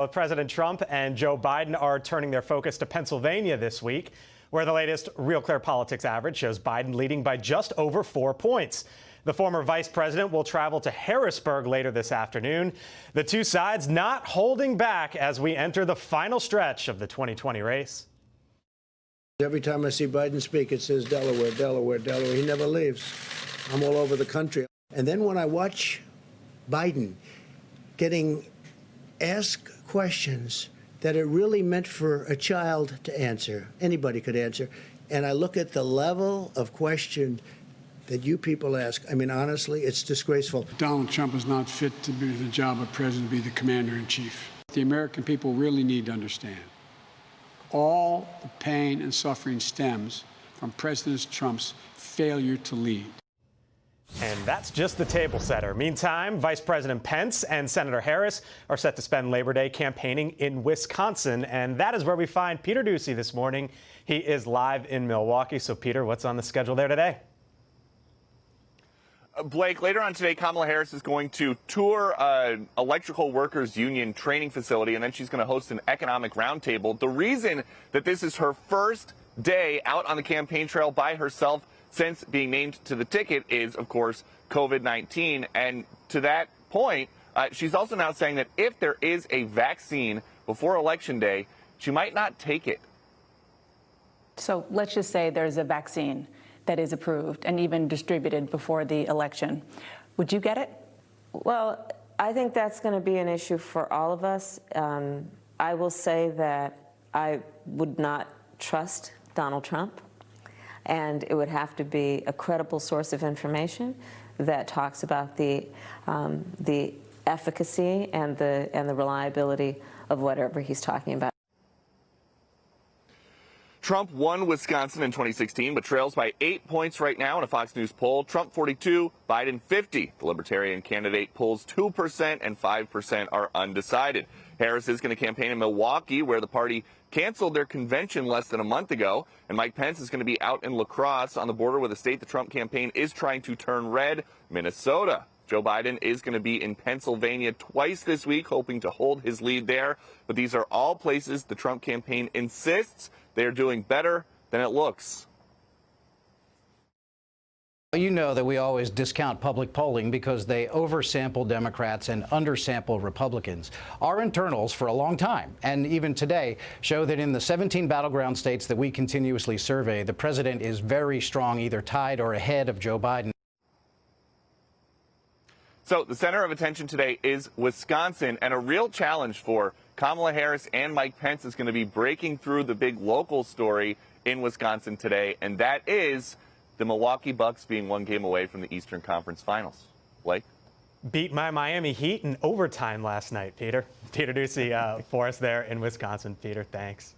Both President Trump and Joe Biden are turning their focus to Pennsylvania this week, where the latest Real Clear Politics average shows Biden leading by just over 4 points. The former vice president will travel to Harrisburg later this afternoon. The two sides not holding back as we enter the final stretch of the 2020 race. Every time I see Biden speak, it says Delaware, Delaware, Delaware. He never leaves. I'm all over the country. And then when I watch Biden getting asked questions that are really meant for a child to answer, anybody could answer, and I look at the level of question that you people ask, I mean, honestly, it's disgraceful. Donald Trump is not fit to be the job of president, to be the commander-in-chief. The American people really need to understand all the pain and suffering stems from President Trump's failure to lead. And that's just the table setter. Meantime, Vice President Pence and Senator Harris are set to spend Labor Day campaigning in Wisconsin. And that is where we find Peter Doocy this morning. He is live in Milwaukee. So, Peter, what's on the schedule there today? Blake, later on today, Kamala Harris is going to tour an electrical workers union training facility, and then she's going to host an economic roundtable. The reason that this is her first day out on the campaign trail by herself since being named to the ticket is, of course, COVID-19. And to that point, she's also now saying that if there is a vaccine before Election Day, she might not take it. So let's just say there's a vaccine that is approved and even distributed before the election. Would you get it? Well, I think that's going to be an issue for all of us. I will say that I would not trust Donald Trump, and it would have to be a credible source of information that talks about the efficacy and the reliability of whatever he's talking about. Trump won Wisconsin in 2016, but trails by 8 points right now in a Fox News poll. Trump 42, Biden 50. The Libertarian candidate polls 2% and 5% are undecided. Harris is going to campaign in Milwaukee, where the party canceled their convention less than a month ago. And Mike Pence is going to be out in La Crosse on the border with a state the Trump campaign is trying to turn red, Minnesota. Joe Biden is going to be in Pennsylvania twice this week, hoping to hold his lead there. But these are all places the Trump campaign insists they are doing better than it looks. You know that we always discount public polling because they oversample Democrats and undersample Republicans. Our internals for a long time, and even today, show that in the 17 battleground states that we continuously survey, the president is very strong, either tied or ahead of Joe Biden. So the center of attention today is Wisconsin, and a real challenge for Kamala Harris and Mike Pence is going to be breaking through the big local story in Wisconsin today, and that is the Milwaukee Bucks being one game away from the Eastern Conference Finals. Blake? Beat my Miami Heat in overtime last night, Peter. Peter Doocy for us there in Wisconsin. Peter, thanks.